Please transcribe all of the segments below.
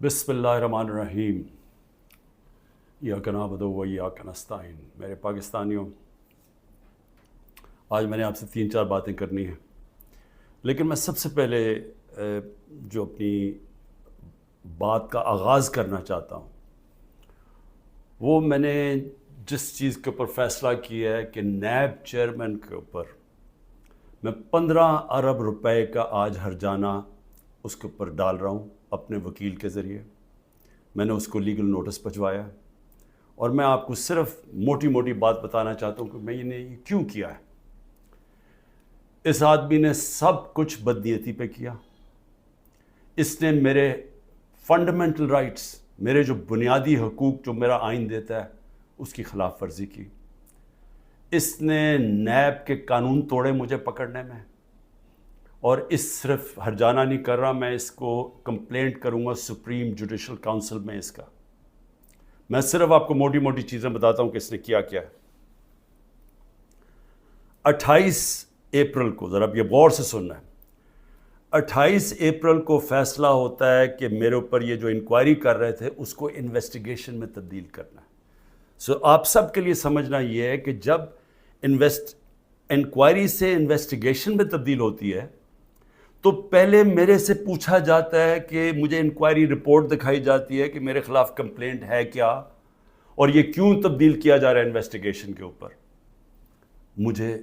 بسم اللہ الرحمن الرحیم ایاک نعبد و ایاک نستعین۔ میرے پاکستانیوں، آج میں نے آپ سے 3-4 باتیں کرنی ہیں، لیکن میں سب سے پہلے جو اپنی بات کا آغاز کرنا چاہتا ہوں وہ میں نے جس چیز کے اوپر فیصلہ کیا ہے کہ نیب چیئرمین کے اوپر میں 15 ارب روپے کا آج ہرجانہ اس کے اوپر ڈال رہا ہوں اپنے وکیل کے ذریعے۔ میں نے اس کو لیگل نوٹس بھجوایا اور میں آپ کو صرف موٹی موٹی بات بتانا چاہتا ہوں کہ میں نے یہ کیوں کیا ہے۔ اس آدمی نے سب کچھ بدنیتی پہ کیا۔ اس نے میرے فنڈامنٹل رائٹس، میرے جو بنیادی حقوق جو میرا آئین دیتا ہے، اس کی خلاف ورزی کی۔ اس نے نیب کے قانون توڑے مجھے پکڑنے میں، اور اس صرف ہرجانہ نہیں کر رہا، میں اس کو کمپلینٹ کروں گا سپریم جوڈیشل کاؤنسل میں اس کا۔ میں صرف آپ کو موٹی موٹی چیزیں بتاتا ہوں کہ اس نے کیا کیا ہے۔ 28 اپریل کو، ذرا اب یہ غور سے سننا ہے، 28 اپریل کو فیصلہ ہوتا ہے کہ میرے اوپر یہ جو انکوائری کر رہے تھے اس کو انویسٹیگیشن میں تبدیل کرنا ہے۔ آپ سب کے لیے سمجھنا یہ ہے کہ جب انکوائری سے انویسٹیگیشن میں تبدیل ہوتی ہے تو پہلے میرے سے پوچھا جاتا ہے کہ مجھے انکوائری رپورٹ دکھائی جاتی ہے کہ میرے خلاف کمپلینٹ ہے کیا اور یہ کیوں تبدیل کیا جا رہا ہے انویسٹیگیشن کے اوپر۔ مجھے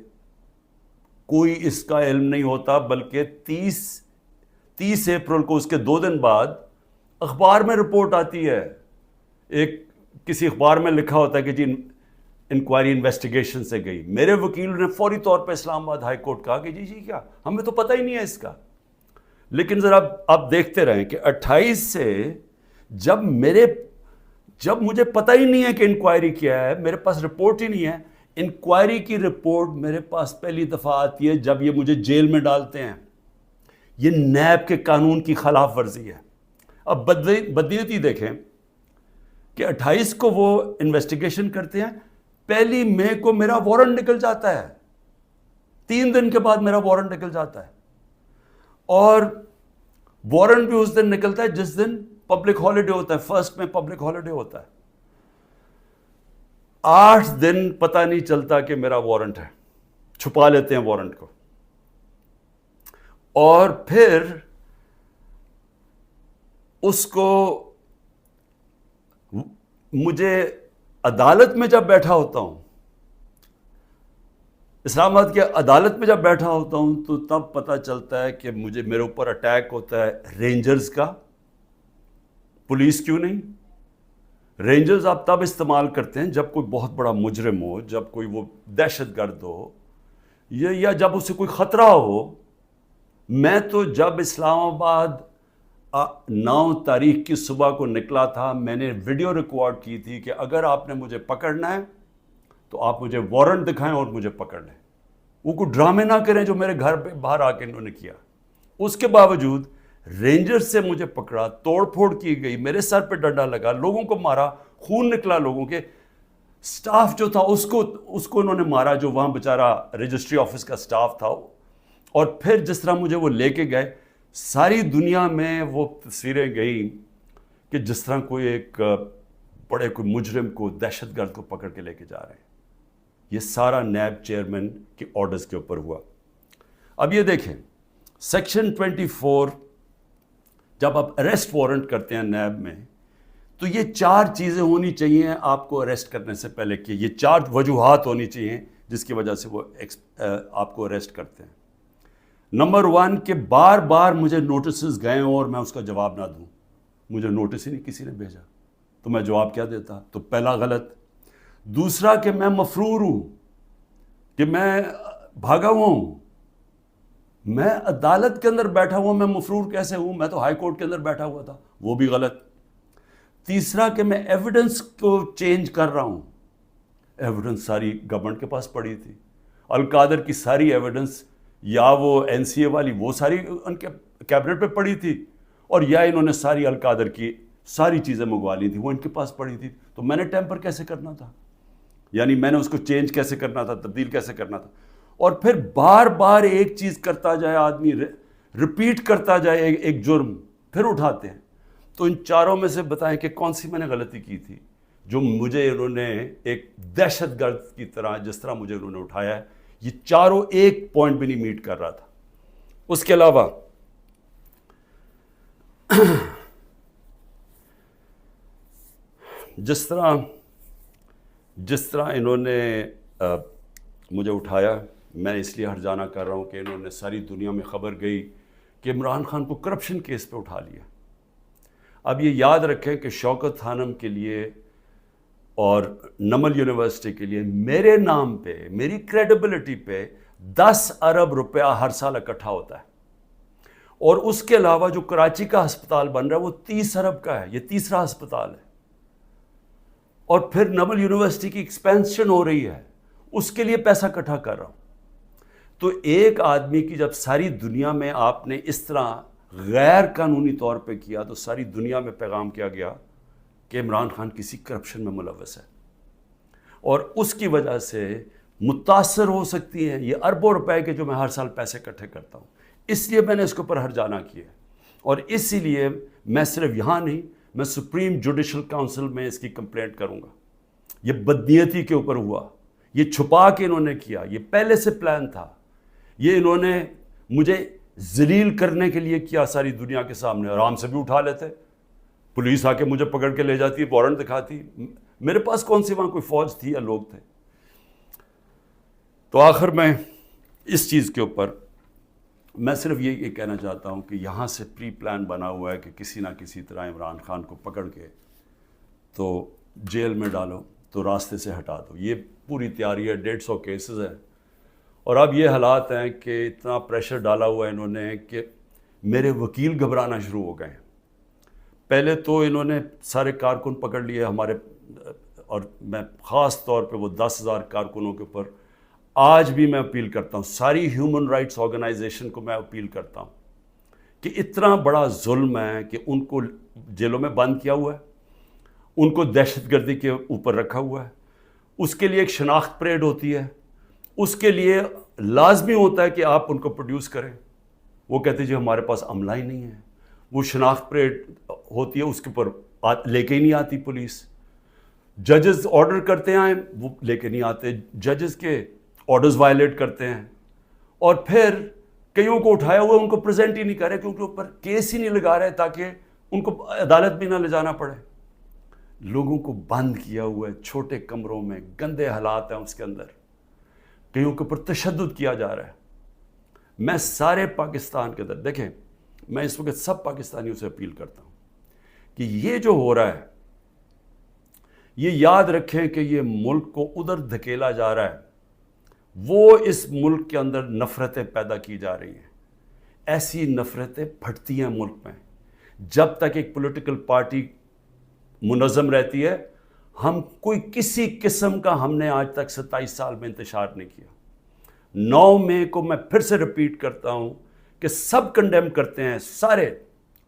کوئی اس کا علم نہیں ہوتا، بلکہ 30 اپریل کو اس کے 2 دن بعد اخبار میں رپورٹ آتی ہے، کسی اخبار میں لکھا ہوتا ہے کہ جی انکوائری انویسٹیگیشن سے گئی۔ میرے وکیل نے فوری طور پہ اسلام آباد ہائی کورٹ کہا کہ جی کیا، ہمیں تو پتہ ہی نہیں ہے اس کا۔ لیکن ذرا آپ دیکھتے رہیں کہ 28 سے جب مجھے پتہ ہی نہیں ہے کہ انکوائری کیا ہے، میرے پاس رپورٹ ہی نہیں ہے۔ انکوائری کی رپورٹ میرے پاس پہلی دفعہ آتی ہے جب یہ مجھے جیل میں ڈالتے ہیں۔ یہ نیب کے قانون کی خلاف ورزی ہے۔ اب بدنیتی دیکھیں کہ 28 کو وہ انویسٹیگیشن کرتے ہیں، 1 مئی کو میرا وارنٹ نکل جاتا ہے، 3 دن کے بعد میرا وارنٹ نکل جاتا ہے، اور وارنٹ بھی اس دن نکلتا ہے جس دن پبلک ہالیڈے ہوتا ہے، 1 میں پبلک ہالیڈے ہوتا ہے۔ 8 دن پتہ نہیں چلتا کہ میرا وارنٹ ہے، چھپا لیتے ہیں وارنٹ کو، اور پھر اس کو مجھے عدالت میں جب بیٹھا ہوتا ہوں، اسلام آباد کی عدالت میں جب بیٹھا ہوتا ہوں، تو تب پتہ چلتا ہے کہ میرے اوپر اٹیک ہوتا ہے رینجرز کا۔ پولیس کیوں نہیں؟ رینجرز آپ تب استعمال کرتے ہیں جب کوئی بہت بڑا مجرم ہو، جب کوئی وہ دہشت گرد ہو، یا جب اسے کوئی خطرہ ہو۔ میں تو جب اسلام آباد 9 تاریخ کی صبح کو نکلا تھا، میں نے ویڈیو ریکارڈ کی تھی کہ اگر آپ نے مجھے پکڑنا ہے تو آپ مجھے وارنٹ دکھائیں اور مجھے پکڑ لیں۔ وہ کوئی ڈرامے نہ کریں جو میرے گھر پہ باہر آ کے انہوں نے کیا۔ اس کے باوجود رینجر سے مجھے پکڑا، توڑ پھوڑ کی گئی، میرے سر پہ ڈنڈا لگا، لوگوں کو مارا، خون نکلا لوگوں کے۔ سٹاف جو تھا اس کو انہوں نے مارا، جو وہاں بیچارہ رجسٹری آفس کا سٹاف تھا۔ اور پھر جس طرح مجھے وہ لے کے گئے، ساری دنیا میں وہ تصویریں گئیں کہ جس طرح کوئی کوئی مجرم کو، دہشت گرد کو پکڑ کے لے کے جا رہے ہیں۔ یہ سارا نیب چیئرمین کے آرڈرز کے اوپر ہوا۔ اب یہ دیکھیں، سیکشن 24 جب آپ اریسٹ وارنٹ کرتے ہیں نیب میں، تو یہ 4 چیزیں ہونی چاہیے آپ کو اریسٹ کرنے سے پہلے، کہ یہ 4 وجوہات ہونی چاہیے جس کی وجہ سے وہ آپ کو اریسٹ کرتے ہیں۔ نمبر 1 کہ بار بار مجھے نوٹسز گئے اور میں اس کا جواب نہ دوں۔ مجھے نوٹس ہی نہیں کسی نے بھیجا تو میں جواب کیا دیتا؟ تو پہلا غلط۔ دوسرا کہ میں مفرور ہوں، کہ میں بھاگا ہوا ہوں۔ میں عدالت کے اندر بیٹھا ہوا، میں مفرور کیسے ہوں؟ میں تو ہائی کورٹ کے اندر بیٹھا ہوا تھا، وہ بھی غلط۔ تیسرا کہ میں ایویڈنس کو چینج کر رہا ہوں۔ ایویڈنس ساری گورنمنٹ کے پاس پڑی تھی، القادر کی ساری ایویڈنس، یا وہ NCA والی، وہ ساری ان کے کیبنٹ پہ پڑی تھی، اور یا انہوں نے ساری القادر کی ساری چیزیں منگوا لی تھی، وہ ان کے پاس پڑی تھی۔ تو میں نے ٹیمپر کیسے کرنا تھا؟ یعنی میں نے اس کو چینج کیسے کرنا تھا، تبدیل کیسے کرنا تھا؟ اور پھر بار بار ایک چیز کرتا جائے آدمی، ریپیٹ کرتا جائے ایک جرم، پھر اٹھاتے ہیں۔ تو ان چاروں میں سے بتائیں کہ کون سی میں نے غلطی کی تھی جو مجھے انہوں نے ایک دہشت گرد کی طرح جس طرح مجھے انہوں نے اٹھایا ہے، یہ چاروں ایک پوائنٹ بھی نہیں میٹ کر رہا تھا۔ اس کے علاوہ جس طرح انہوں نے مجھے اٹھایا، میں اس لیے ہرجانہ کر رہا ہوں کہ انہوں نے ساری دنیا میں خبر گئی کہ عمران خان کو کرپشن کیس پہ اٹھا لیا۔ اب یہ یاد رکھیں کہ شوکت خانم کے لیے اور نمل یونیورسٹی کے لیے میرے نام پہ، میری کریڈیبلٹی پہ 10 ارب روپیہ ہر سال اکٹھا ہوتا ہے، اور اس کے علاوہ جو کراچی کا ہسپتال بن رہا ہے وہ 30 ارب کا ہے، یہ تیسرا ہسپتال ہے، اور پھر نمل یونیورسٹی کی ایکسپینشن ہو رہی ہے، اس کے لیے پیسہ اکٹھا کر رہا ہوں۔ تو ایک آدمی کی جب ساری دنیا میں آپ نے اس طرح غیر قانونی طور پہ کیا تو ساری دنیا میں پیغام کیا گیا کہ عمران خان کسی کرپشن میں ملوث ہے، اور اس کی وجہ سے متاثر ہو سکتی ہیں یہ اربوں روپے کے جو میں ہر سال پیسے اکٹھے کرتا ہوں۔ اس لیے میں نے اس کے اوپر ہرجانہ کیا، اور اسی لیے میں صرف یہاں نہیں، میں سپریم جوڈیشل کاؤنسل میں اس کی کمپلینٹ کروں گا۔ یہ بدنیتی کے اوپر ہوا، یہ چھپا کے انہوں نے کیا، یہ پہلے سے پلان تھا، یہ انہوں نے مجھے ذلیل کرنے کے لیے کیا ساری دنیا کے سامنے۔ آرام سے بھی اٹھا لیتے، پولیس آ کے مجھے پکڑ کے لے جاتی، وارنٹ دکھاتی، میرے پاس کون سی وہاں کوئی فوج تھی یا لوگ تھے۔ تو آخر میں اس چیز کے اوپر میں صرف یہ کہنا چاہتا ہوں کہ یہاں سے پری پلان بنا ہوا ہے کہ کسی نہ کسی طرح عمران خان کو پکڑ کے تو جیل میں ڈالو، تو راستے سے ہٹا دو۔ یہ پوری تیاری ہے، 150 کیسز ہیں، اور اب یہ حالات ہیں کہ اتنا پریشر ڈالا ہوا ہے انہوں نے کہ میرے وکیل گھبرانا شروع ہو گئے ہیں۔ پہلے تو انہوں نے سارے کارکن پکڑ لیے ہمارے، اور میں خاص طور پہ وہ 10,000 کارکنوں کے اوپر آج بھی میں اپیل کرتا ہوں، ساری ہیومن رائٹس آرگنائزیشن کو میں اپیل کرتا ہوں کہ اتنا بڑا ظلم ہے کہ ان کو جیلوں میں بند کیا ہوا ہے، ان کو دہشت گردی کے اوپر رکھا ہوا ہے، اس کے لیے ایک شناخت پریڈ ہوتی ہے، اس کے لیے لازمی ہوتا ہے کہ آپ ان کو پروڈیوس کریں۔ وہ کہتے ہیں جی ہمارے پاس عملہ ہی نہیں ہے، وہ شناخت پریڈ ہوتی ہے، اس کے اوپر لے کے ہی نہیں آتی پولیس۔ ججز آرڈر کرتے ہیں وہ لے کے نہیں آتے، ججز کے آرڈرز وائلیٹ کرتے ہیں، اور پھر کئیوں کو اٹھایا ہوا ان کو پریزنٹ ہی نہیں کر رہے کیونکہ اوپر کیس ہی نہیں لگا رہے تاکہ ان کو عدالت بھی نہ لے جانا پڑے۔ لوگوں کو بند کیا ہوا ہے چھوٹے کمروں میں، گندے حالات ہیں اس کے اندر، کئیوں کے اوپر تشدد کیا جا رہا ہے۔ میں سارے پاکستان کے اندر، دیکھیں میں اس وقت سب پاکستانیوں سے اپیل کرتا ہوں کہ یہ جو ہو رہا ہے یہ یاد رکھیں کہ یہ ملک کو ادھر دھکیلا جا رہا ہے، وہ اس ملک کے اندر نفرتیں پیدا کی جا رہی ہیں، ایسی نفرتیں پھٹتی ہیں ملک میں۔ جب تک ایک پولیٹیکل پارٹی منظم رہتی ہے، ہم کوئی کسی قسم کا ہم نے آج تک 27 سال میں انتشار نہیں کیا۔ 9 مئی کو میں پھر سے ریپیٹ کرتا ہوں کہ سب کنڈیم کرتے ہیں، سارے،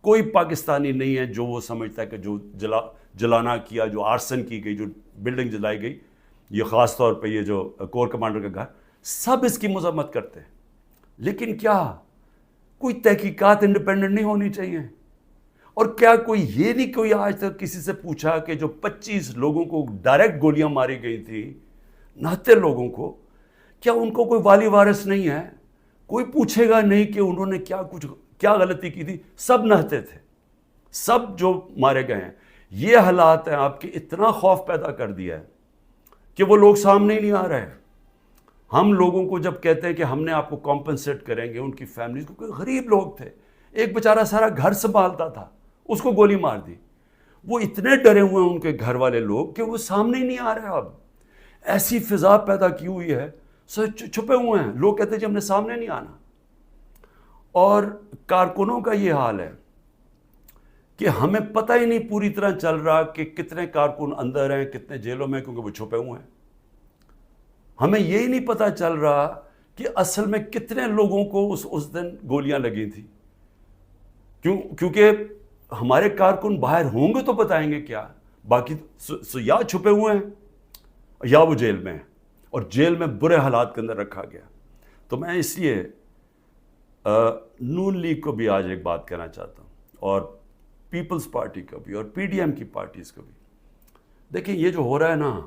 کوئی پاکستانی نہیں ہے جو وہ سمجھتا ہے کہ جو جلانا کیا، جو آرسن کی گئی، جو بلڈنگ جلائی گئی، یہ خاص طور پہ یہ جو کور کمانڈر کا گھر، سب اس کی مذمت کرتے ہیں۔ لیکن کیا کوئی تحقیقات انڈیپینڈنٹ نہیں ہونی چاہیے؟ اور کیا کوئی یہ نہیں کوئی آج تک کسی سے پوچھا کہ جو 25 لوگوں کو ڈائریکٹ گولیاں ماری گئی تھی، نہتے لوگوں کو، کیا ان کو کوئی والی وارث نہیں ہے؟ کوئی پوچھے گا نہیں کہ انہوں نے کیا غلطی کی تھی؟ سب نہتے تھے، سب جو مارے گئے ہیں۔ یہ حالات ہیں آپ کے، اتنا خوف پیدا کر دیا ہے کہ وہ لوگ سامنے ہی نہیں آ رہے۔ ہم لوگوں کو جب کہتے ہیں کہ ہم نے آپ کو کمپنسیٹ کریں گے، ان کی فیملیز کو، کوئی غریب لوگ تھے، ایک بیچارہ سارا گھر سنبھالتا تھا، اس کو گولی مار دی، وہ اتنے ڈرے ہوئے ہیں ان کے گھر والے لوگ کہ وہ سامنے ہی نہیں آ رہے۔ اب ایسی فضا پیدا کی ہوئی ہے، چھپے ہوئے ہیں لوگ، کہتے ہیں جی ہم نے سامنے نہیں آنا۔ اور کارکنوں کا یہ حال ہے کہ ہمیں پتہ ہی نہیں پوری طرح چل رہا کہ کتنے کارکن اندر ہیں، کتنے جیلوں میں، کیونکہ وہ چھپے ہوئے ہیں۔ ہمیں یہی نہیں پتہ چل رہا کہ اصل میں کتنے لوگوں کو اس دن گولیاں لگی تھی، کیونکہ ہمارے کارکن باہر ہوں گے تو بتائیں گے کیا، باقی یا چھپے ہوئے ہیں یا وہ جیل میں ہیں، اور جیل میں برے حالات کے اندر رکھا گیا۔ تو میں اس لیے نون لیگ کو بھی آج ایک بات کہنا چاہتا ہوں، اور پیپلز پارٹی کا بھی اور پی ڈی ایم کی پارٹیز کا بھی. دیکھیں یہ جو ہو رہا ہے نا,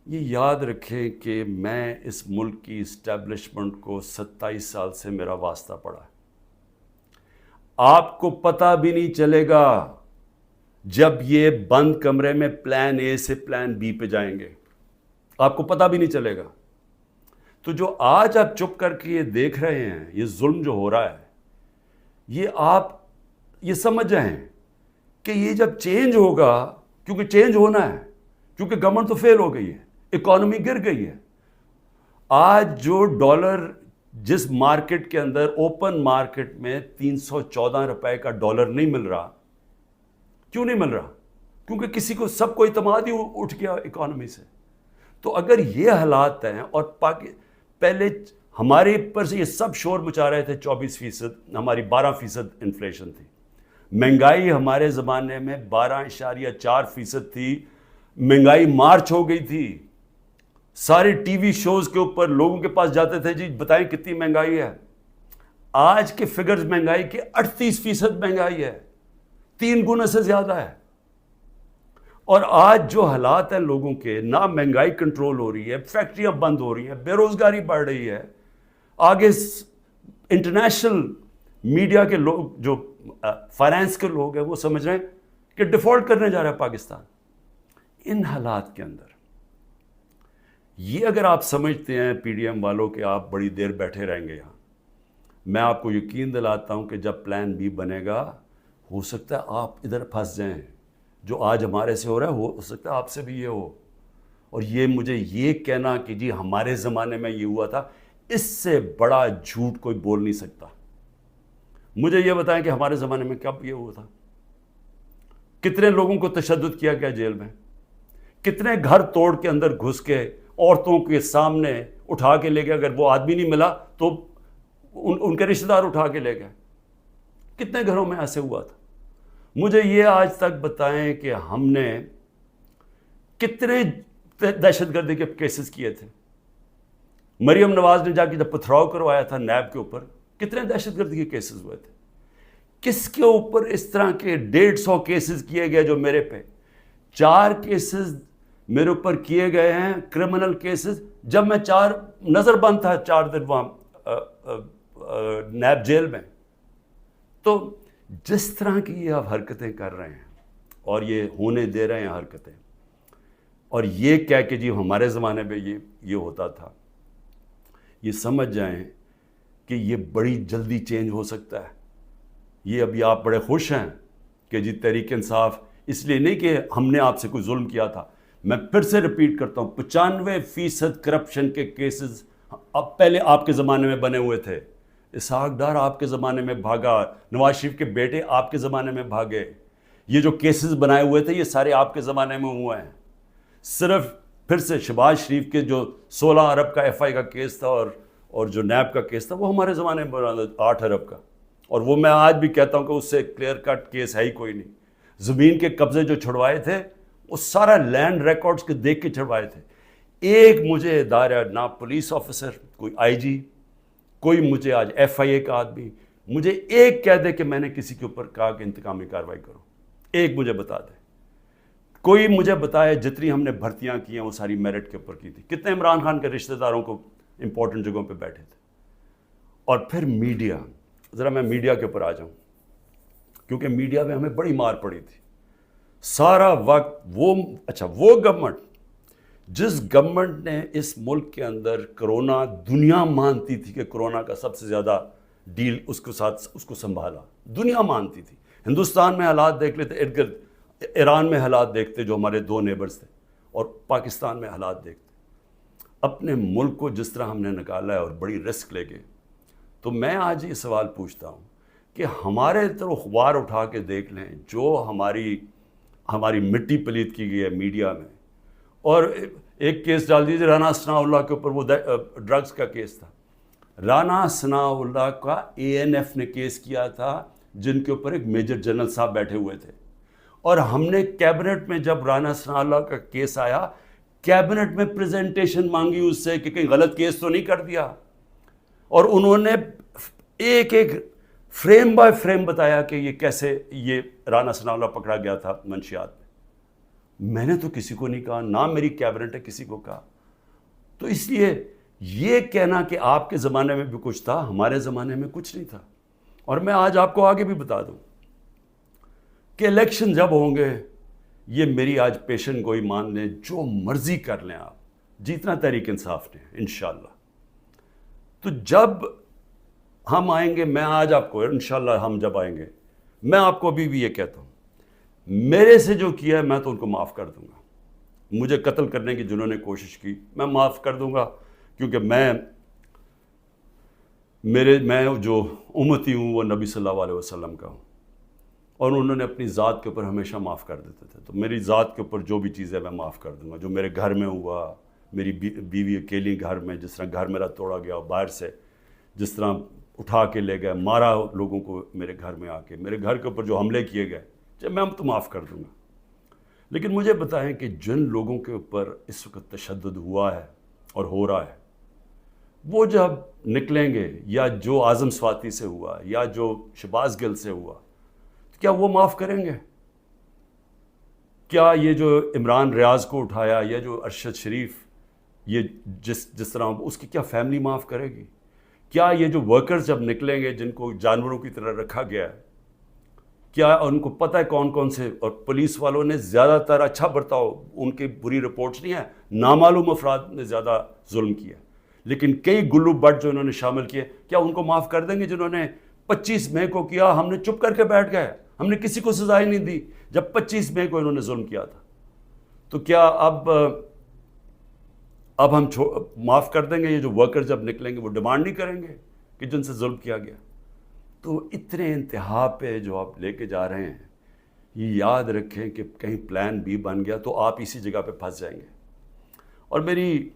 یہ یاد رکھیں کہ میں اس ملک کی اسٹیبلشمنٹ کو 27 سال سے میرا واسطہ پڑا ہے. آپ کو پتہ بھی نہیں چلے گا جب یہ بند کمرے میں پلان اے سے پلان بی پہ جائیں گے, آپ کو پتہ بھی نہیں چلے گا. تو جو آج آپ چپ کر کے یہ دیکھ رہے ہیں, یہ ظلم جو ہو رہا ہے, یہ آپ یہ سمجھ جائیں کہ یہ جب چینج ہوگا, کیونکہ چینج ہونا ہے, کیونکہ گورنمنٹ تو فیل ہو گئی ہے, اکانومی گر گئی ہے. آج جو ڈالر جس مارکیٹ کے اندر اوپن مارکیٹ میں 314 روپے کا ڈالر نہیں مل رہا, کیوں نہیں مل رہا؟ کیونکہ کسی کو سب کو اعتماد ہی اٹھ گیا اکانومی سے. تو اگر یہ حالات ہیں اور پہلے ہمارے پر سے یہ سب شور مچا رہے تھے 24%, ہماری 12% انفلیشن تھی. مہنگائی ہمارے زمانے میں 12.4% تھی. مہنگائی مارچ ہو گئی تھی. سارے ٹی وی شوز کے اوپر لوگوں کے پاس جاتے تھے, جی بتائیں کتنی مہنگائی ہے. آج کے فگرز مہنگائی کے 38% مہنگائی ہے, 3 گنا سے زیادہ ہے. اور آج جو حالات ہیں لوگوں کے, نہ مہنگائی کنٹرول ہو رہی ہے, فیکٹریاں بند ہو رہی ہیں, بے روزگاری بڑھ رہی ہے. آگے انٹرنیشنل میڈیا کے لوگ, جو فائنانس کے لوگ ہیں, وہ سمجھ رہے ہیں کہ ڈیفالٹ کرنے جا رہا ہے پاکستان. ان حالات کے اندر یہ اگر آپ سمجھتے ہیں پی ڈی ایم والوں کہ آپ بڑی دیر بیٹھے رہیں گے یہاں, میں آپ کو یقین دلاتا ہوں کہ جب پلان بی بنے گا, ہو سکتا ہے آپ ادھر پھنس جائیں. جو آج ہمارے سے ہو رہا ہے ہو سکتا ہے آپ سے بھی یہ ہو. اور یہ مجھے یہ کہنا کہ جی ہمارے زمانے میں یہ ہوا تھا, اس سے بڑا جھوٹ کوئی بول نہیں سکتا. مجھے یہ بتائیں کہ ہمارے زمانے میں کب یہ ہوا تھا؟ کتنے لوگوں کو تشدد کیا گیا جیل میں, کتنے گھر توڑ کے اندر گھس کے عورتوں کے سامنے اٹھا کے لے گئے, اگر وہ آدمی نہیں ملا تو ان کے رشتہ دار اٹھا کے لے گئے. کتنے گھروں میں ایسے ہوا تھا؟ مجھے یہ آج تک بتائیں کہ ہم نے کتنے دہشت گردی کے کیسز کیے تھے. مریم نواز نے جا کے جب پتھراؤ کروایا تھا نیب کے اوپر, کتنے دہشت گردی کے کیسز ہوئے تھے. کس کے اوپر اس طرح کے 150 کیسز کیے گئے جو میرے پہ 4 کیسز میرے اوپر کیے گئے ہیں, کرمنل کیسز, جب میں نظر بند تھا 4 دن وہاں نیب جیل میں. تو جس طرح کی یہ آپ حرکتیں کر رہے ہیں اور یہ ہونے دے رہے ہیں حرکتیں, اور یہ کہہ کہ جی ہمارے زمانے میں یہ ہوتا تھا, یہ سمجھ جائیں کہ یہ بڑی جلدی چینج ہو سکتا ہے. یہ ابھی آپ بڑے خوش ہیں کہ جی تحریک انصاف, اس لیے نہیں کہ ہم نے آپ سے کوئی ظلم کیا تھا. میں پھر سے ریپیٹ کرتا ہوں, 95% کرپشن کے کیسز اب پہلے آپ کے زمانے میں بنے ہوئے تھے. اسحاق ڈار آپ کے زمانے میں بھاگا, نواز شریف کے بیٹے آپ کے زمانے میں بھاگے. یہ جو کیسز بنائے ہوئے تھے یہ سارے آپ کے زمانے میں ہوئے ہیں. صرف پھر سے شہباز شریف کے جو 16 ارب کا ایف آئی کا کیس تھا اور جو نیب کا کیس تھا, وہ ہمارے زمانے میں بنا 8 ارب کا. اور وہ میں آج بھی کہتا ہوں کہ اس سے کلیئر کٹ کیس ہے ہی کوئی نہیں. زمین کے قبضے جو چھڑوائے تھے وہ سارا لینڈ ریکارڈز کے دیکھ کے چھڑوائے تھے. ایک مجھے ادارہ, نہ پولیس آفیسر, کوئی آئی جی, کوئی مجھے آج ایف آئی اے کا آدمی مجھے ایک کہہ دے کہ میں نے کسی کے اوپر کہا کہ انتقامی کارروائی کرو, ایک مجھے بتا دے. کوئی مجھے بتائے جتنی ہم نے بھرتیاں کی ہیں وہ ساری میرٹ کے اوپر کی تھی. کتنے عمران خان کے رشتہ داروں کو امپورٹنٹ جگہوں پہ بیٹھے تھے. اور پھر میڈیا, ذرا میں میڈیا کے اوپر آ جاؤں, کیونکہ میڈیا میں ہمیں بڑی مار پڑی تھی سارا وقت. وہ گورنمنٹ, جس گورنمنٹ نے اس ملک کے اندر کرونا, دنیا مانتی تھی کہ کرونا کا سب سے زیادہ ڈیل اس کو سنبھالا, دنیا مانتی تھی. ہندوستان میں حالات دیکھ لیتے, ارد گرد ایران میں حالات دیکھتے جو ہمارے 2 نیبرز تھے, اور پاکستان میں حالات دیکھتے. اپنے ملک کو جس طرح ہم نے نکالا ہے اور بڑی رسک لے کے, تو میں آج یہ سوال پوچھتا ہوں کہ ہمارے طرف اخبار اٹھا کے دیکھ لیں, جو ہماری مٹی پلیت کی گئی ہے میڈیا میں. اور ایک کیس ڈال دیجیے رانا ثناء اللہ کے اوپر, وہ ڈرگز کا کیس تھا. رانا ثناء اللہ کا اے این ایف نے کیس کیا تھا, جن کے اوپر ایک میجر جنرل صاحب بیٹھے ہوئے تھے. اور ہم نے کیبنٹ میں جب رانا ثناء اللہ کا کیس آیا, کیبنٹ میں پریزنٹیشن مانگی اس سے کہ کہیں غلط کیس تو نہیں کر دیا. اور انہوں نے ایک فریم بائی فریم بتایا کہ یہ کیسے یہ رانا ثناء اللہ پکڑا گیا تھا منشیات میں نے تو کسی کو نہیں کہا، نہ میری کیبنٹ نے کسی کو کہا. تو اس لیے یہ کہنا کہ آپ کے زمانے میں بھی کچھ تھا، ہمارے زمانے میں کچھ نہیں تھا. اور میں آج آپ کو آگے بھی بتا دوں کہ الیکشن جب ہوں گے، یہ میری آج پیشن گوئی مان لیں، جو مرضی کر لیں آپ، جتنا تحریک انصاف نے انشاءاللہ. تو جب ہم آئیں گے، میں آج آپ کو انشاءاللہ ہم جب آئیں گے، میں آپ کو ابھی بھی یہ کہتا ہوں، میرے سے جو کیا ہے میں تو ان کو معاف کر دوں گا. مجھے قتل کرنے کی جنہوں نے کوشش کی میں معاف کر دوں گا، کیونکہ میں جو امتی ہوں وہ نبی صلی اللہ علیہ وسلم کا ہوں، اور انہوں نے اپنی ذات کے اوپر ہمیشہ معاف کر دیتے تھے. تو میری ذات کے اوپر جو بھی چیزیں میں معاف کر دوں گا. جو میرے گھر میں ہوا، میری بیوی اکیلی گھر میں، جس طرح گھر میرا توڑا گیا باہر سے، جس طرح اٹھا کے لے گئے، مارا لوگوں کو میرے گھر میں آ کے، میرے گھر کے اوپر جو حملے کیے گئے، جب میں تو معاف کر دوں گا. لیکن مجھے بتائیں کہ جن لوگوں کے اوپر اس وقت تشدد ہوا ہے اور ہو رہا ہے، وہ جب نکلیں گے، یا جو اعظم سواتی سے ہوا، یا جو شہباز گل سے ہوا، تو کیا وہ معاف کریں گے؟ کیا یہ جو عمران ریاض کو اٹھایا، یا جو ارشد شریف، یہ جس طرح اس کی کیا فیملی معاف کرے گی؟ کیا یہ جو ورکرز جب نکلیں گے جن کو جانوروں کی طرح رکھا گیا ہے، کیا ان کو پتہ ہے کون کون سے؟ اور پولیس والوں نے زیادہ تر اچھا برتاؤ، ان کی بری رپورٹس نہیں ہیں، نامعلوم افراد نے زیادہ ظلم کیا، لیکن کئی گلو بٹ جو انہوں نے شامل کیے، کیا ان کو معاف کر دیں گے؟ جنہوں نے 25 مئی کو کیا، ہم نے چپ کر کے بیٹھ گئے، ہم نے کسی کو سزا ہی نہیں دی جب 25 مئی کو انہوں نے ظلم کیا تھا. تو کیا اب ہم معاف کر دیں گے؟ یہ جو ورکر جب نکلیں گے وہ ڈیمانڈ نہیں کریں گے کہ جن سے ظلم کیا گیا؟ تو اتنے انتہا پہ جو آپ لے کے جا رہے ہیں، یہ یاد رکھیں کہ کہیں پلان بی بن گیا تو آپ اسی جگہ پہ پھنس جائیں گے. اور میری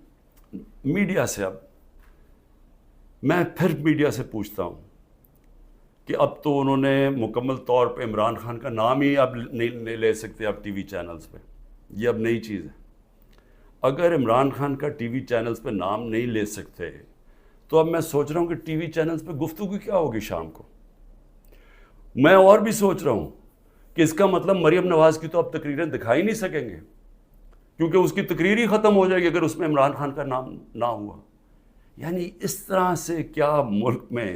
میڈیا سے، اب میں پھر میڈیا سے پوچھتا ہوں کہ اب تو انہوں نے مکمل طور پہ عمران خان کا نام ہی اب نہیں لے سکتے اب ٹی وی چینلز پہ، یہ اب نئی چیز ہے. اگر عمران خان کا ٹی وی چینلز پہ نام نہیں لے سکتے تو اب میں سوچ رہا ہوں کہ ٹی وی چینلز پہ گفتگو کیا ہوگی شام کو. میں اور بھی سوچ رہا ہوں کہ اس کا مطلب مریم نواز کی تو اب تقریریں دکھائی نہیں سکیں گے، کیونکہ اس کی تقریر ہی ختم ہو جائے گی اگر اس میں عمران خان کا نام نہ ہوا. یعنی اس طرح سے کیا ملک میں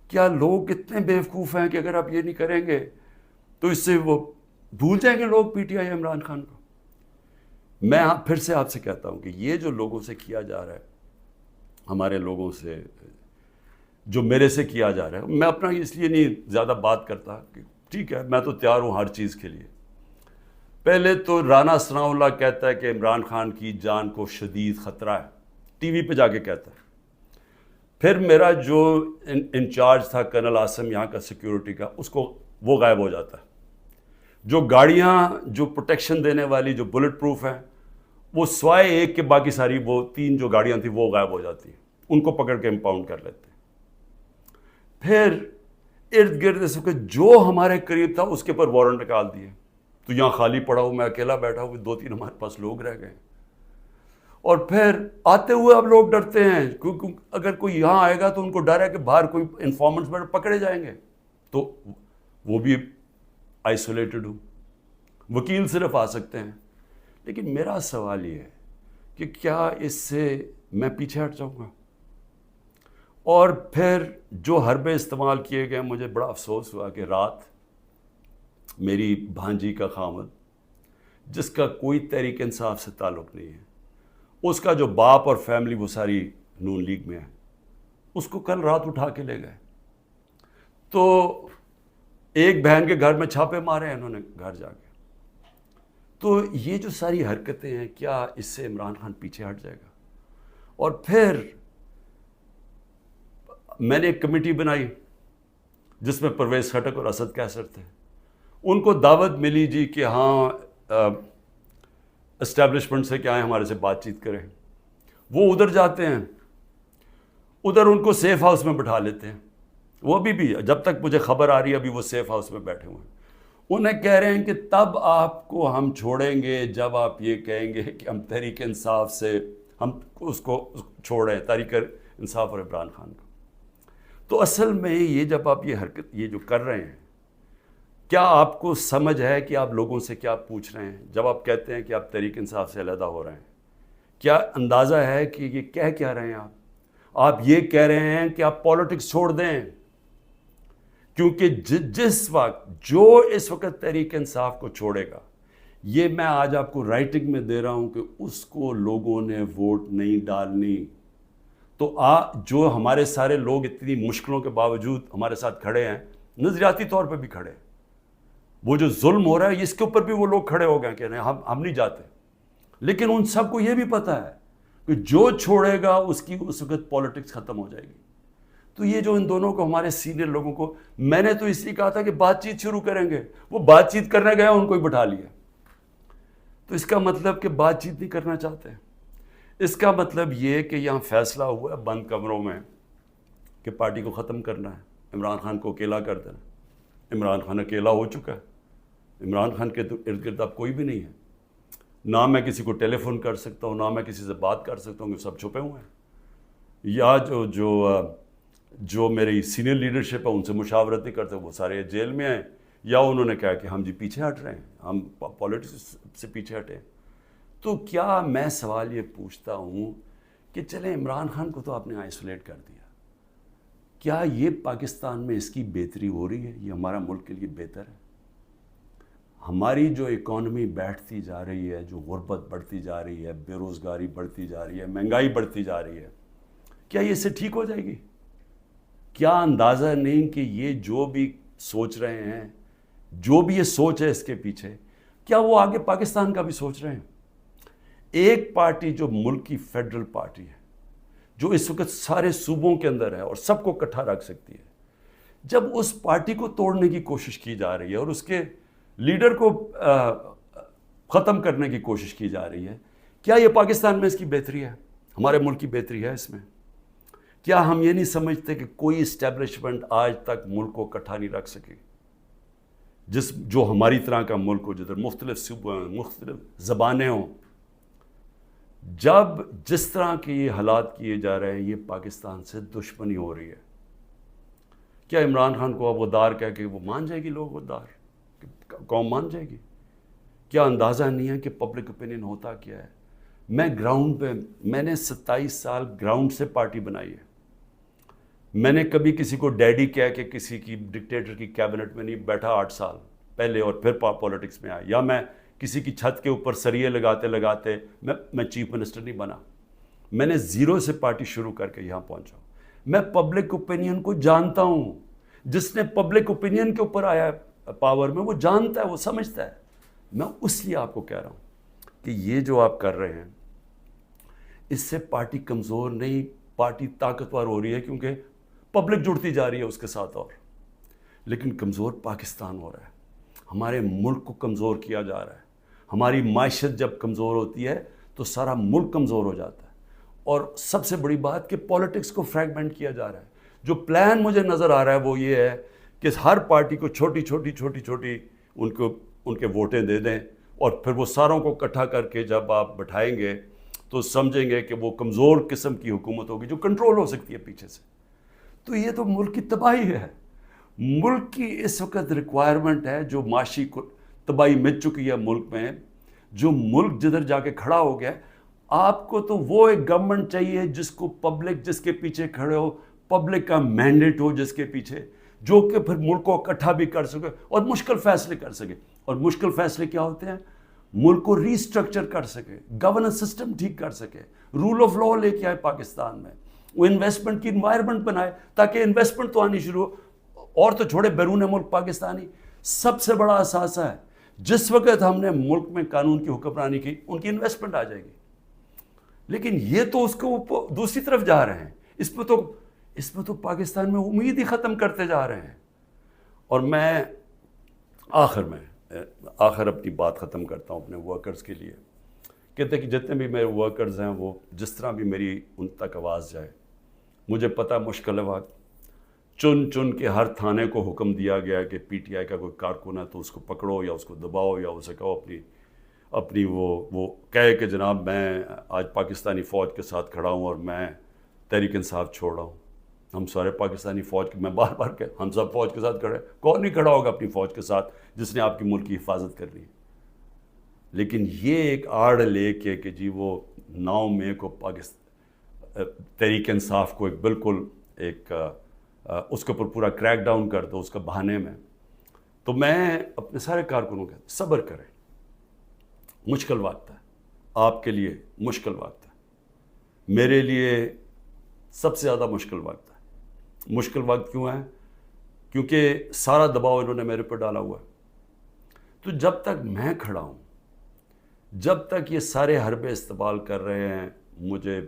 کیا لوگ اتنے بیوقوف ہیں کہ اگر آپ یہ نہیں کریں گے تو اس سے وہ بھول جائیں گے لوگ P T I Imran Khan کو. میں پھر سے آپ سے کہتا ہوں کہ یہ جو لوگوں سے کیا جا رہا ہے، ہمارے لوگوں سے جو میرے سے کیا جا رہا ہے، میں اپنا اس لیے نہیں زیادہ بات کرتا کہ ٹھیک ہے میں تو تیار ہوں ہر چیز کے لیے. پہلے تو رانا ثناء اللہ کہتا ہے کہ عمران خان کی جان کو شدید خطرہ ہے، ٹی وی پہ جا کے کہتا ہے. پھر میرا جو انچارج تھا کرنل عاصم یہاں کا سیکیورٹی کا، وہ غائب ہو جاتا ہے. جو گاڑیاں جو پروٹیکشن دینے والی جو بلٹ پروف ہیں، وہ سوائے ایک کے باقی ساری وہ 3 جو گاڑیاں تھیں وہ غائب ہو جاتی ہیں، ان کو پکڑ کے امپاؤنڈ کر لیتے ہیں. پھر ارد گرد اس وقت جو ہمارے قریب تھا اس کے پر وارنٹ نکال دیے. تو یہاں خالی پڑا ہوں، میں اکیلا بیٹھا ہوں، 2-3 ہمارے پاس لوگ رہ گئے. اور پھر آتے ہوئے اب لوگ ڈرتے ہیں، کیونکہ اگر کوئی یہاں آئے گا تو ان کو ڈر ہے کہ باہر کوئی انفارمنٹس پکڑے جائیں گے، تو وہ بھی آئسولیٹڈ ہوں، وکیل صرف آ سکتے ہیں. لیکن میرا سوال یہ ہے کہ کیا اس سے میں پیچھے ہٹ جاؤں گا؟ اور پھر جو حربے استعمال کیے گئے، مجھے بڑا افسوس ہوا کہ رات میری بھانجی کا خامد، جس کا کوئی تحریک انصاف سے تعلق نہیں ہے، اس کا جو باپ اور فیملی وہ ساری نون لیگ میں ہے، اس کو کل رات اٹھا کے لے گئے. تو ایک بہن کے گھر میں چھاپے مارے ہیں انہوں نے گھر جا کے. تو یہ جو ساری حرکتیں ہیں، کیا اس سے عمران خان پیچھے ہٹ جائے گا؟ اور پھر میں نے ایک کمیٹی بنائی جس میں پرویز خٹک اور اسد کیسر تھے. ان کو دعوت ملی جی کہ ہاں اسٹیبلشمنٹ سے کیا ہے ہمارے سے بات چیت کریں. وہ ادھر جاتے ہیں، ادھر ان کو سیف ہاؤس میں بٹھا لیتے ہیں. وہ ابھی بھی جب تک مجھے خبر آ رہی ہے ابھی وہ سیف ہاؤس میں بیٹھے ہوئے ہیں. انہیں کہہ رہے ہیں کہ تب آپ کو ہم چھوڑیں گے جب آپ یہ کہیں گے کہ ہم تحریک انصاف سے ہم اس کو چھوڑیں، تحریک انصاف اور عمران خان کو. تو اصل میں یہ جب آپ یہ حرکت یہ جو کر رہے ہیں، کیا آپ کو سمجھ ہے کہ آپ لوگوں سے کیا پوچھ رہے ہیں جب آپ کہتے ہیں کہ آپ تحریک انصاف سے علیحدہ ہو رہے ہیں؟ کیا اندازہ ہے کہ یہ کہہ کیا رہے ہیں آپ یہ کہہ رہے ہیں کہ آپ پالیٹکس چھوڑ دیں، کیونکہ جس وقت جو اس وقت تحریک انصاف کو چھوڑے گا، یہ میں آج آپ کو رائٹنگ میں دے رہا ہوں کہ اس کو لوگوں نے ووٹ نہیں ڈالنی۔ تو جو ہمارے سارے لوگ اتنی مشکلوں کے باوجود ہمارے ساتھ کھڑے ہیں، نظریاتی طور پہ بھی کھڑے ہیں، وہ جو ظلم ہو رہا ہے اس کے اوپر بھی وہ لوگ کھڑے ہو گئے کہ نہیں ہم نہیں جاتے، لیکن ان سب کو یہ بھی پتہ ہے کہ جو چھوڑے گا اس کی اس وقت پالیٹکس ختم ہو جائے گی۔ تو یہ جو ان دونوں کو، ہمارے سینئر لوگوں کو، میں نے تو اس لیے کہا تھا کہ بات چیت شروع کریں گے، وہ بات چیت کرنے گئے ان کو ہی بٹھا لیا۔ تو اس کا مطلب کہ بات چیت نہیں کرنا چاہتے، اس کا مطلب یہ کہ یہاں فیصلہ ہوا ہے بند کمروں میں کہ پارٹی کو ختم کرنا ہے، عمران خان کو اکیلا کر دینا۔ عمران خان اکیلا ہو چکا ہے، عمران خان کے ارد گرد اب کوئی بھی نہیں ہے، نہ میں کسی کو ٹیلی فون کر سکتا ہوں، نہ میں کسی سے بات کر سکتا ہوں، کہ سب چھپے ہوئے ہیں، یا جو میری سینئر لیڈرشپ ہے ان سے مشاورت نہیں کرتے، وہ سارے جیل میں ہیں، یا انہوں نے کہا کہ ہم جی پیچھے ہٹ رہے ہیں، ہم پالیٹکس سے پیچھے ہٹے۔ تو کیا میں سوال یہ پوچھتا ہوں کہ چلیں عمران خان کو تو آپ نے آئسولیٹ کر دیا، کیا یہ پاکستان میں اس کی بہتری ہو رہی ہے؟ یہ ہمارا ملک کے لیے بہتر ہے؟ ہماری جو اکانومی بیٹھتی جا رہی ہے، جو غربت بڑھتی جا رہی ہے، بے روزگاری بڑھتی جا رہی ہے، مہنگائی بڑھتی جا رہی ہے، کیا یہ اس سے ٹھیک ہو جائے گی؟ کیا اندازہ نہیں کہ یہ جو بھی سوچ رہے ہیں، جو بھی یہ سوچ ہے اس کے پیچھے، کیا وہ آگے پاکستان کا بھی سوچ رہے ہیں؟ ایک پارٹی جو ملک کی فیڈرل پارٹی ہے، جو اس وقت سارے صوبوں کے اندر ہے اور سب کو اکٹھا رکھ سکتی ہے، جب اس پارٹی کو توڑنے کی کوشش کی جا رہی ہے اور اس کے لیڈر کو ختم کرنے کی کوشش کی جا رہی ہے، کیا یہ پاکستان میں اس کی بہتری ہے؟ ہمارے ملک کی بہتری ہے اس میں؟ کیا ہم یہ نہیں سمجھتے کہ کوئی اسٹیبلشمنٹ آج تک ملک کو اکٹھا نہیں رکھ سکی، جو ہماری طرح کا ملک ہو، جدھر مختلف صوبے ہوں، مختلف زبانیں ہوں؟ جب جس طرح کے یہ حالات کیے جا رہے ہیں، یہ پاکستان سے دشمنی ہو رہی ہے، کیا عمران خان کو اب غدار کہہ کے وہ مان جائے گی؟ لوگ غدار قوم مان جائے گی؟ کیا اندازہ نہیں ہے کہ پبلک اوپینین ہوتا کیا ہے؟ میں گراؤنڈ پہ، میں نے 27 سال گراؤنڈ سے پارٹی بنائی ہے، میں نے کبھی کسی کو ڈیڈی کہہ کے کسی کی ڈکٹیٹر کی کیبنٹ میں نہیں بیٹھا 8 سال پہلے اور پھر پالیٹکس میں آیا، یا میں کسی کی چھت کے اوپر سریے لگاتے لگاتے میں چیف منسٹر نہیں بنا۔ میں نے زیرو سے پارٹی شروع کر کے یہاں پہنچا ہوں۔ میں پبلک اوپینین کو جانتا ہوں، جس نے پبلک اوپینین کے اوپر آیا پاور میں، وہ جانتا ہے، وہ سمجھتا ہے۔ میں اس لیے آپ کو کہہ رہا ہوں کہ یہ جو آپ کر رہے ہیں، اس سے پارٹی کمزور نہیں، پارٹی طاقتور ہو رہی ہے، کیونکہ پبلک جڑتی جا رہی ہے اس کے ساتھ، اور لیکن کمزور پاکستان ہو رہا ہے، ہمارے ملک کو کمزور کیا جا رہا ہے۔ ہماری معیشت جب کمزور ہوتی ہے تو سارا ملک کمزور ہو جاتا ہے، اور سب سے بڑی بات کہ پالیٹکس کو فریگمنٹ کیا جا رہا ہے۔ جو پلان مجھے نظر آ رہا ہے وہ یہ ہے کہ ہر پارٹی کو چھوٹی چھوٹی ان کے ووٹیں دے دیں، اور پھر وہ ساروں کو اکٹھا کر کے جب آپ بٹھائیں گے تو سمجھیں گے کہ وہ کمزور قسم کی حکومت ہوگی جو کنٹرول ہو سکتی ہے پیچھے سے۔ تو یہ تو ملک کی تباہی ہے، ملک کی اس وقت ریکوائرمنٹ ہے، جو معاشی تباہی مچ چکی ہے ملک میں، جو ملک جدھر جا کے کھڑا ہو گیا۔ آپ کو تو وہ ایک گورنمنٹ چاہیے جس کو پبلک، جس کے پیچھے کھڑے ہو، پبلک کا مینڈیٹ ہو جس کے پیچھے، جو کہ پھر ملک کو اکٹھا بھی کر سکے اور مشکل فیصلے کر سکے۔ اور مشکل فیصلے کیا ہوتے ہیں؟ ملک کو ری اسٹرکچر کر سکے، گورننس سسٹم ٹھیک کر سکے، رول آف لا لے کے آئے پاکستان میں، وہ انویسٹمنٹ کی انوائرمنٹ بنائے تاکہ انویسٹمنٹ تو آنی شروع ہو، اور تو چھوڑے بیرون ملک پاکستانی سب سے بڑا اثاثہ ہے۔ جس وقت ہم نے ملک میں قانون کی حکمرانی کی، ان کی انویسٹمنٹ آ جائے گی، لیکن یہ تو اس کو دوسری طرف جا رہے ہیں، اس میں تو پاکستان میں امید ہی ختم کرتے جا رہے ہیں۔ اور میں آخر اپنی بات ختم کرتا ہوں اپنے ورکرز کے لیے، کہتے ہیں کہ جتنے بھی میرے ورکرز ہیں، وہ جس طرح بھی میری ان تک آواز جائے، مجھے پتہ مشکل ہے وقت، چن کے ہر تھانے کو حکم دیا گیا کہ پی ٹی آئی کا کوئی کارکن ہے تو اس کو پکڑو یا اس کو دباؤ یا اسے کہو اپنی وہ کہے کہ جناب میں آج پاکستانی فوج کے ساتھ کھڑا ہوں اور میں تحریک انصاف چھوڑ رہا ہوں۔ ہم سارے پاکستانی فوج کے، میں بار بار کہ ہم سب فوج کے ساتھ کھڑے، کون نہیں کھڑا ہوگا اپنی فوج کے ساتھ جس نے آپ کی ملک کی حفاظت کرنی ہے؟ لیکن یہ ایک آڑ لے کے کہ جی وہ 9 مئی کو تحریک انصاف کو ایک بالکل ایک اس کے اوپر پورا کریک ڈاؤن کر دو اس کا بہانے میں، تو میں اپنے سارے کارکنوں کے صبر کریں، مشکل وقت ہے، آپ کے لیے مشکل وقت ہے، میرے لیے سب سے زیادہ مشکل وقت ہے۔ مشکل وقت کیوں ہے؟ کیونکہ سارا دباؤ انہوں نے میرے پر ڈالا ہوا ہے۔ تو جب تک میں کھڑا ہوں، جب تک یہ سارے حربے استعمال کر رہے ہیں مجھے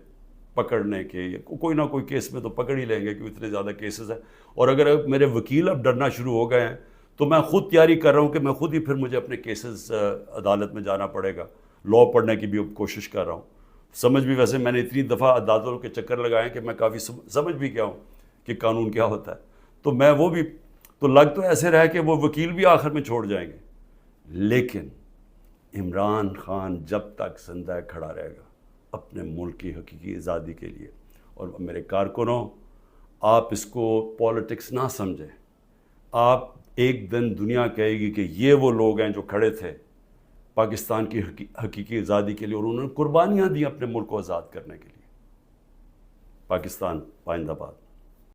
پکڑنے کے، کوئی نہ کوئی کیس میں تو پکڑ ہی لیں گے کیونکہ اتنے زیادہ کیسز ہیں، اور اگر میرے وکیل اب ڈرنا شروع ہو گئے ہیں تو میں خود تیاری کر رہا ہوں کہ میں خود ہی پھر مجھے اپنے کیسز عدالت میں جانا پڑے گا، لا پڑھنے کی بھی کوشش کر رہا ہوں۔ سمجھ بھی، ویسے میں نے اتنی دفعہ عدالتوں کے چکر لگائے ہیں کہ میں کافی سمجھ بھی گیا ہوں کہ قانون کیا ہوتا ہے، تو میں وہ بھی تو لگ تو ایسے رہا کہ وہ وکیل بھی آخر میں چھوڑ جائیں گے، لیکن عمران خان جب تک زندہ کھڑا رہے گا اپنے ملک کی حقیقی آزادی کے لیے۔ اور میرے کارکنوں، آپ اس کو پالیٹکس نہ سمجھیں، آپ ایک دن دنیا کہے گی کہ یہ وہ لوگ ہیں جو کھڑے تھے پاکستان کی حقیقی آزادی کے لیے اور انہوں نے قربانیاں دی اپنے ملک کو آزاد کرنے کے لیے۔ پاکستان پائندہ باد۔